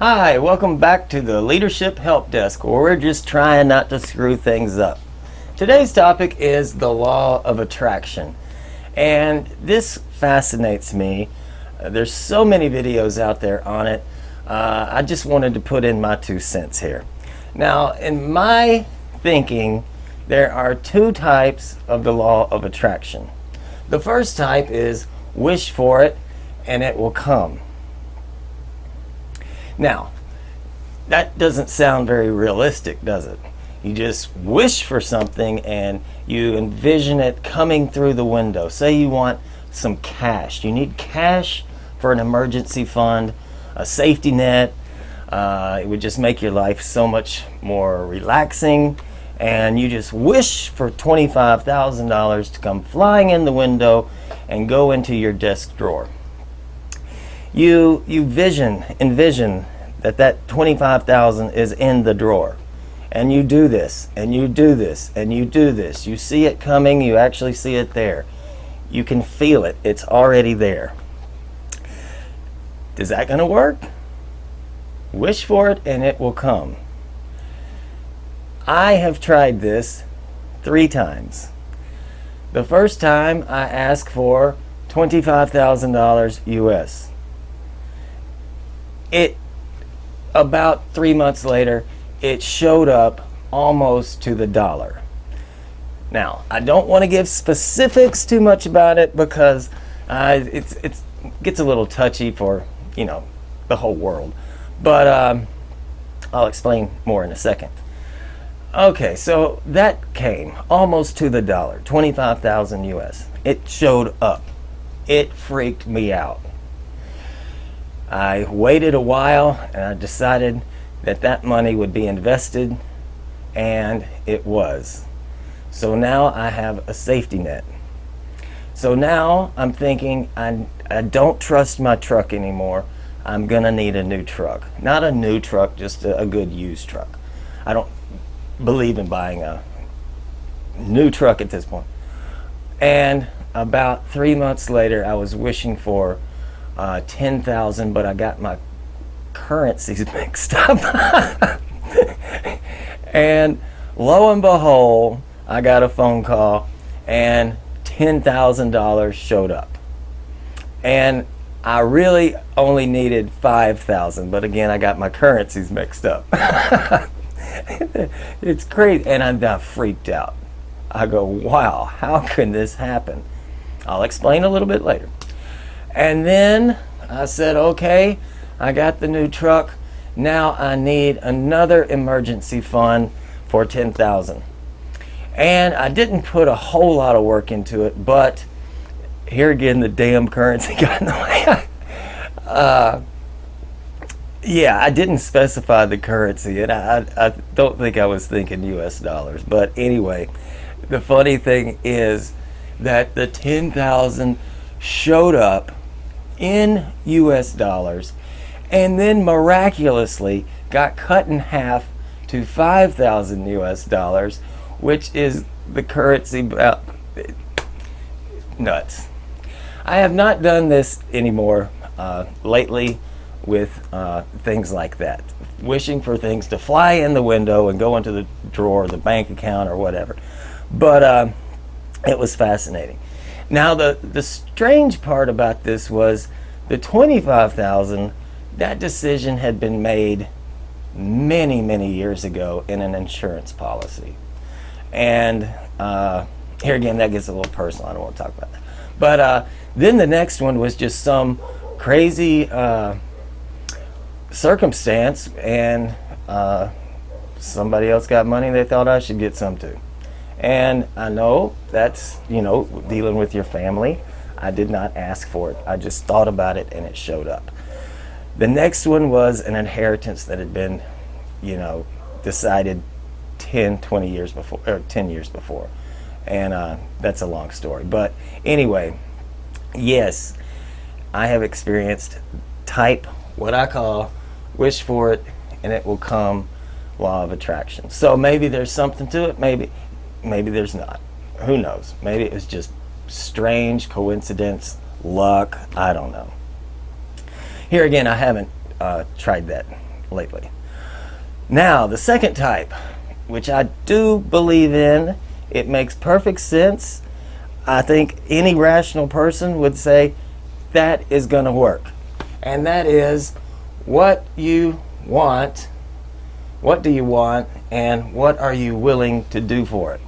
Hi, welcome back to the Leadership Help Desk, where we're just trying not to screw things up. Today's topic is the law of attraction, and this fascinates me. There's so many videos out there on it. I just wanted to put in my 2 cents here. Now, in my thinking, there are two types of the law of attraction. The first type is wish for it and it will come. Now, that doesn't sound very realistic, does it? You just wish for something and you envision it coming through the window. Say you want some cash. You need cash for an emergency fund, a safety net. It would just make your life so much more relaxing. And you just wish for $25,000 to come flying in the window and go into your desk drawer. You envision that 25,000 is in the drawer, and you do this and you do this and you do this. You see it coming, you actually see it there. You can feel it, it's already there. Is that going to work? Wish for it and it will come. I have tried this 3 times. The first time I asked for $25,000 US. About 3 months later, it showed up almost to the dollar. Now, I don't want to give specifics too much about it because it gets a little touchy for, the whole world. But I'll explain more in a second. Okay, so that came almost to the dollar, 25,000 US. It showed up. It freaked me out. I waited a while and I decided that money would be invested, and it was. So now I have a safety net. So now I'm thinking I don't trust my truck anymore. I'm gonna need a new truck. Not a new truck, just a good used truck. I don't believe in buying a new truck at this point. And about 3 months later, I was wishing for 10,000, but I got my currencies mixed up. And lo and behold, I got a phone call and $10,000 showed up. And I really only needed 5,000, but again, I got my currencies mixed up. It's crazy, and I got freaked out. I go, wow, how can this happen? I'll explain a little bit later. And then I said, okay, I got the new truck. Now I need another emergency fund for 10,000. And I didn't put a whole lot of work into it, but here again, the damn currency got in the way. Yeah, I didn't specify the currency, and I don't think I was thinking US dollars. But anyway, the funny thing is that the 10,000 showed up in US dollars and then miraculously got cut in half to 5,000 US dollars, which is the currency about nuts. I have not done this anymore lately with things like that, wishing for things to fly in the window and go into the drawer, the bank account, or whatever. But it was fascinating. Now, the strange part about this was the 25,000, that decision had been made many, many years ago in an insurance policy. And here again, that gets a little personal. I don't want to talk about that. But then the next one was just some crazy circumstance, and somebody else got money they thought I should get some too. And I know that's, dealing with your family. I did not ask for it. I just thought about it and it showed up. The next one was an inheritance that had been, decided 20 years before, or 10 years before. And that's a long story. But anyway, yes, I have experienced what I call wish for it and it will come law of attraction. So maybe there's something to it, maybe there's not. Who knows? Maybe it was just strange coincidence, luck, I don't know. Here again, I haven't tried that lately. Now, the second type, which I do believe in, it makes perfect sense. I think any rational person would say that is going to work. And that is what you want, what do you want, and what are you willing to do for it?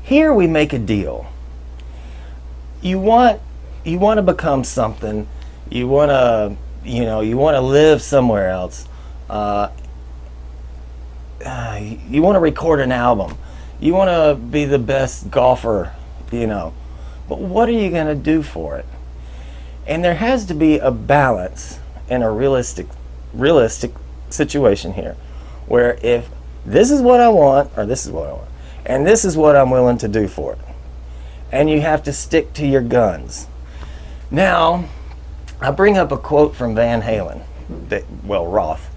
Here we make a deal. You want to become something. You want to, you want to live somewhere else. You want to record an album. You want to be the best golfer, But what are you going to do for it? And there has to be a balance and a realistic situation here, where if this is what I want, or this is what I want, and this is what I'm willing to do for it, and you have to stick to your guns. Now, I bring up a quote from Van Halen, Roth,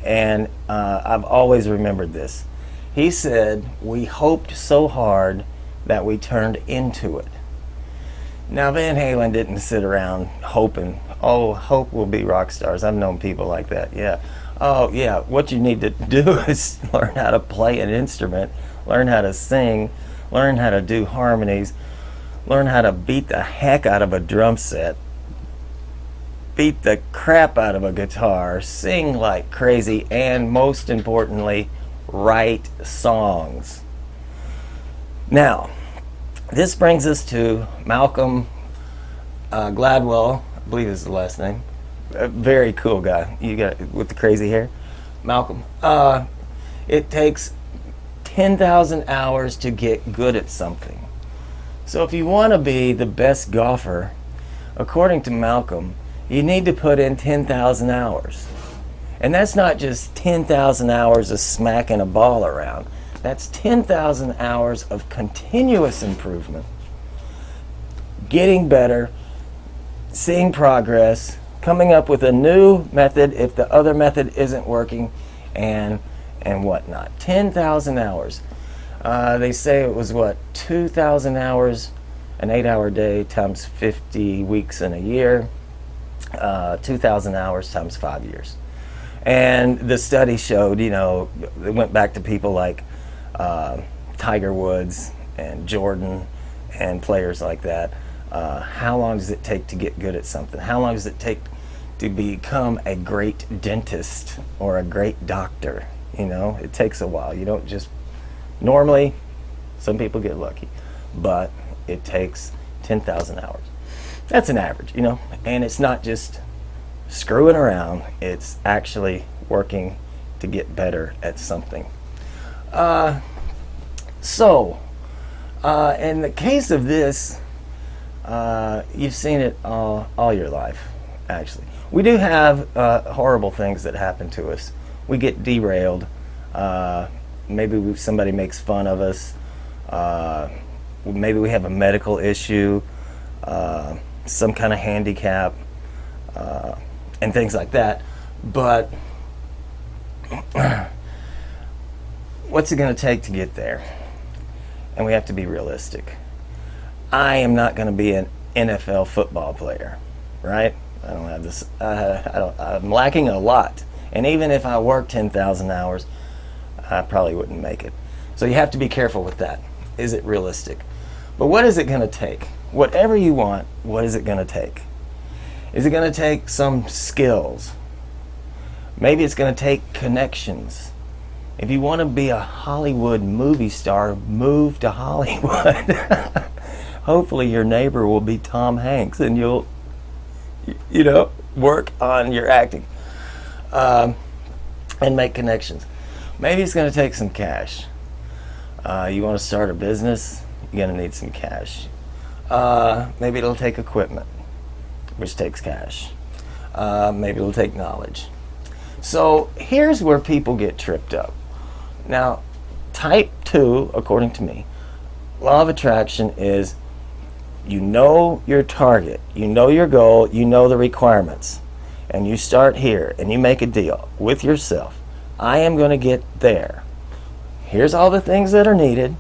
and I've always remembered this. He said, "We hoped so hard that we turned into it." Now, Van Halen didn't sit around hoping, oh, hope we'll be rock stars. I've known people like that, yeah. Oh, yeah, what you need to do is learn how to play an instrument, learn how to sing, learn how to do harmonies, learn how to beat the heck out of a drum set, beat the crap out of a guitar, sing like crazy, and most importantly, write songs. Now, this brings us to Malcolm Gladwell, I believe is the last name. A very cool guy. You got with the crazy hair, Malcolm. It takes 10,000 hours to get good at something. So if you want to be the best golfer, according to Malcolm, you need to put in 10,000 hours. And that's not just 10,000 hours of smacking a ball around. That's 10,000 hours of continuous improvement, getting better, seeing progress, coming up with a new method if the other method isn't working, and whatnot. 10,000 hours. They say it was 2,000 hours, an 8-hour day times 50 weeks in a year, 2,000 hours times 5 years. And the study showed, it went back to people like Tiger Woods and Jordan and players like that. How long does it take to get good at something? How long does it take to become a great dentist or a great doctor? It takes a while. You don't just, normally, some people get lucky, but it takes 10,000 hours. That's an average, and it's not just screwing around, it's actually working to get better at something. In the case of this, you've seen it all your life, actually. We do have horrible things that happen to us. We get derailed. Maybe somebody makes fun of us. Maybe we have a medical issue, some kind of handicap, and things like that. But what's it going to take to get there? And we have to be realistic. I am not going to be an NFL football player, right? I don't have this. I'm lacking a lot. And even if I work 10,000 hours, I probably wouldn't make it. So you have to be careful with that. Is it realistic? But what is it going to take? Whatever you want, what is it going to take? Is it going to take some skills? Maybe it's going to take connections. If you want to be a Hollywood movie star, move to Hollywood. Hopefully your neighbor will be Tom Hanks and you'll, work on your acting and make connections. Maybe it's going to take some cash. You want to start a business, you're going to need some cash. Maybe it'll take equipment, which takes cash. Maybe it'll take knowledge. So here's where people get tripped up. Now, type 2, according to me, law of attraction is you know your target, you know your goal, you know the requirements, and you start here and you make a deal with yourself. I am going to get there. Here's all the things that are needed,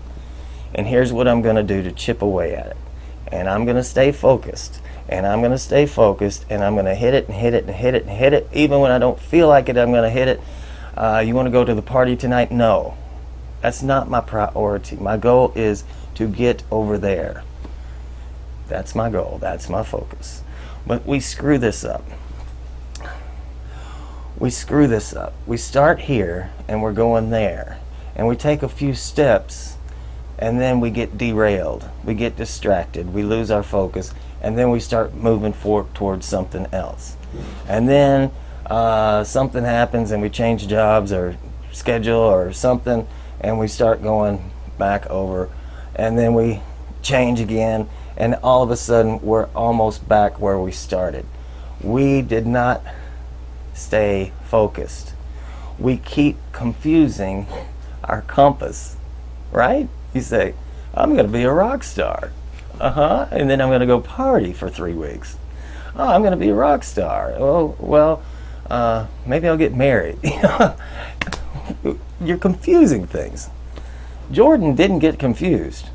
and here's what I'm going to do to chip away at it. And I'm going to stay focused. and I'm going to stay focused, and I'm going to hit it and hit it and hit it and hit it. Even when I don't feel like it, I'm going to hit it. You want to go to the party tonight? No. That's not my priority. My goal is to get over there. That's my goal. That's my focus. But we screw this up. We screw this up. We start here and we're going there. And we take a few steps and then we get derailed. We get distracted. We lose our focus. And then we start moving forward towards something else. And then something happens and we change jobs or schedule or something, and we start going back over. And then we change again. And all of a sudden we're almost back where we started. We did not stay focused. We keep confusing our compass, right? You say, I'm going to be a rock star. And then I'm going to go party for 3 weeks. Oh, I'm going to be a rock star. Oh, well, maybe I'll get married. You're confusing things. Jordan didn't get confused.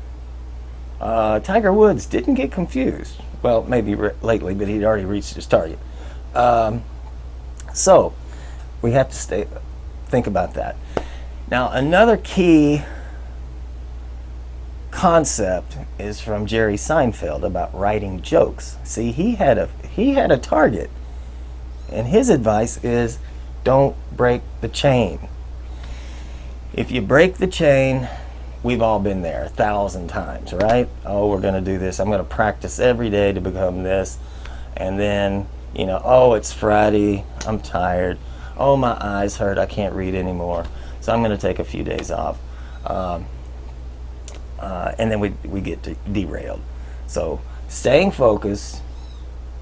Tiger Woods didn't get confused. Well, maybe lately, but he'd already reached his target. So we have to think about that. Now, another key concept is from Jerry Seinfeld about writing jokes. See, he had a target, and his advice is don't break the chain. If you break the chain, we've all been there 1,000 times, right? Oh, we're going to do this. I'm going to practice every day to become this. And then, oh, it's Friday. I'm tired. Oh, my eyes hurt. I can't read anymore. So I'm going to take a few days off. And then we get derailed. So staying focused,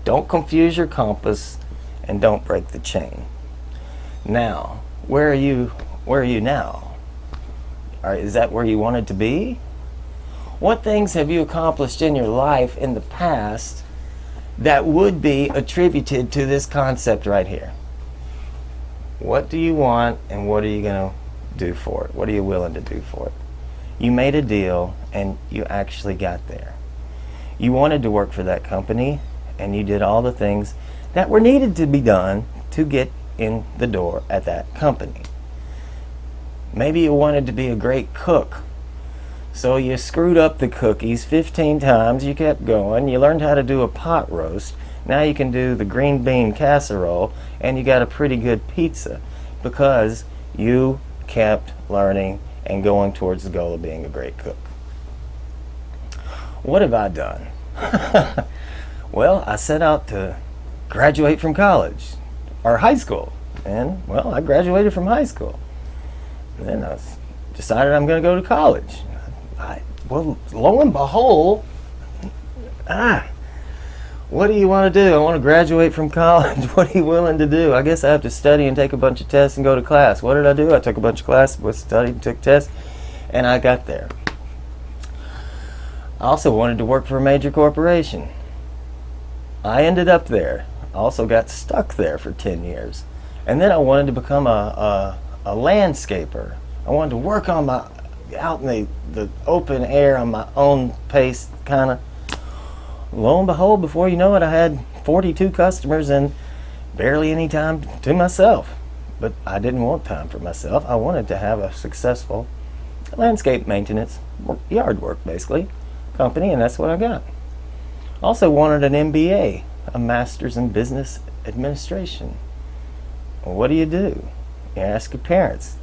don't confuse your compass, and don't break the chain. Now, where are you now? Is that where you wanted to be? What things have you accomplished in your life in the past that would be attributed to this concept right here? What do you want, and what are you going to do for it? What are you willing to do for it? You made a deal and you actually got there. You wanted to work for that company and you did all the things that were needed to be done to get in the door at that company. Maybe you wanted to be a great cook. So you screwed up the cookies 15 times, you kept going, you learned how to do a pot roast, now you can do the green bean casserole, and you got a pretty good pizza because you kept learning and going towards the goal of being a great cook. What have I done? Well, I set out to graduate from college, or high school, and, well, I graduated from high school. And then I decided I'm going to go to college. Well, lo and behold, what do you want to do? I want to graduate from college. What are you willing to do? I guess I have to study and take a bunch of tests and go to class. What did I do? I took a bunch of classes, studied, took tests, and I got there. I also wanted to work for a major corporation. I ended up there. I also got stuck there for 10 years. And then I wanted to become a landscaper. I wanted to work on out in the open air on my own pace, kind of. Lo and behold, before you know it, I had 42 customers and barely any time to myself. But I didn't want time for myself. I wanted to have a successful landscape maintenance, yard work basically, company, and that's what I got. Also wanted an MBA, a Master's in Business Administration. Well, what do? You ask your parents.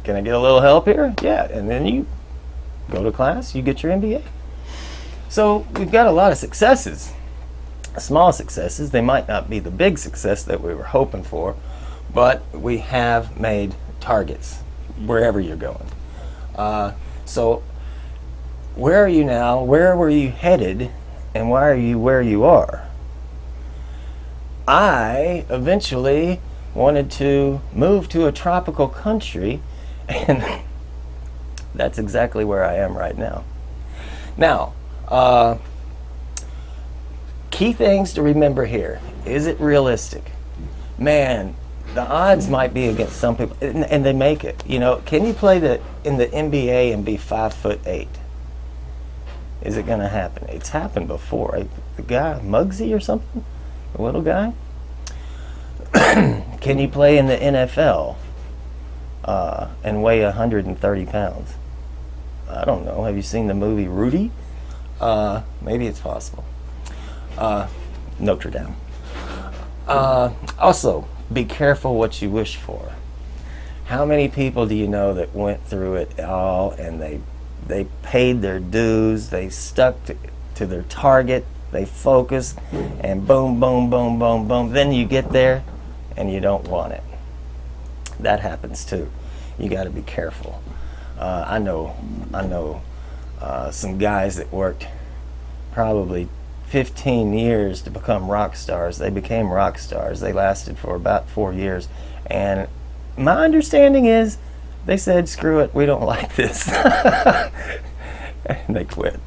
Can I get a little help here? Yeah, and then you go to class, you get your MBA. So we've got a lot of successes, small successes. They might not be the big success that we were hoping for, but we have made targets wherever you're going. So where are you now? Where were you headed? And why are you where you are? I eventually wanted to move to a tropical country, and that's exactly where I am right now. Now, key things to remember here. Is it realistic? Man, the odds might be against some people, and they make it. Can you play in the NBA and be 5'8"? Is it going to happen? It's happened before. The guy, Muggsy or something? The little guy? Can you play in the NFL and weigh 130 pounds? I don't know. Have you seen the movie Rudy? Maybe it's possible. Notre Dame. Also, be careful what you wish for. How many people do you know that went through it all and they paid their dues, they stuck to their target, they focused, and boom, boom, boom, boom, boom. Then you get there and you don't want it. That happens too. You got to be careful. I know some guys that worked probably 15 years to become rock stars. They became rock stars. They lasted for about 4 years. And my understanding is they said, screw it, we don't like this. And they quit.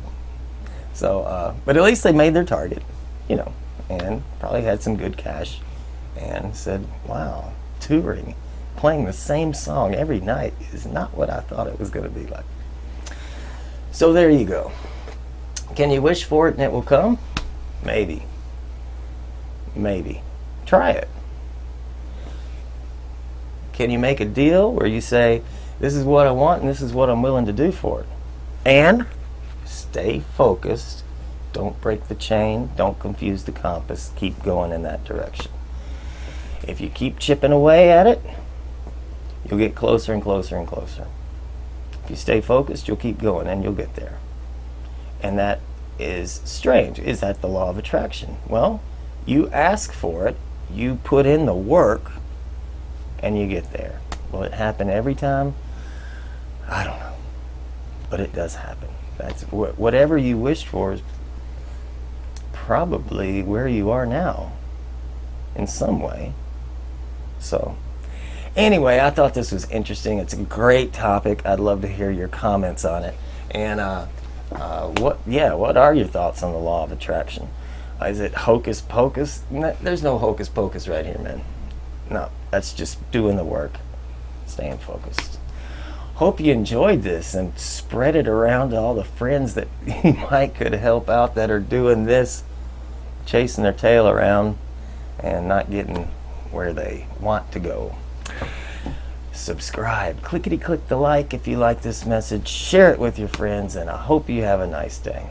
So, but at least they made their target, you know, and probably had some good cash and said, wow, touring, playing the same song every night is not what I thought it was going to be like. So there you go. Can you wish for it and it will come? Maybe. Maybe. Try it. Can you make a deal where you say, this is what I want and this is what I'm willing to do for it? And stay focused. Don't break the chain. Don't confuse the compass. Keep going in that direction. If you keep chipping away at it, you'll get closer and closer and closer. If you stay focused, you'll keep going and you'll get there. And that is strange. Is that the law of attraction? Well, you ask for it, you put in the work, and you get there. Will it happen every time? I don't know. But it does happen. That's whatever you wished for is probably where you are now in some way. So anyway, I thought this was interesting. It's a great topic. I'd love to hear your comments on it. And what are your thoughts on the law of attraction? Is it hocus pocus? There's no hocus pocus right here, man. No, that's just doing the work, staying focused. Hope you enjoyed this and spread it around to all the friends that you might could help out that are doing this, chasing their tail around and not getting where they want to go. Subscribe, clickety click the like if you like this message, share it with your friends, and I hope you have a nice day.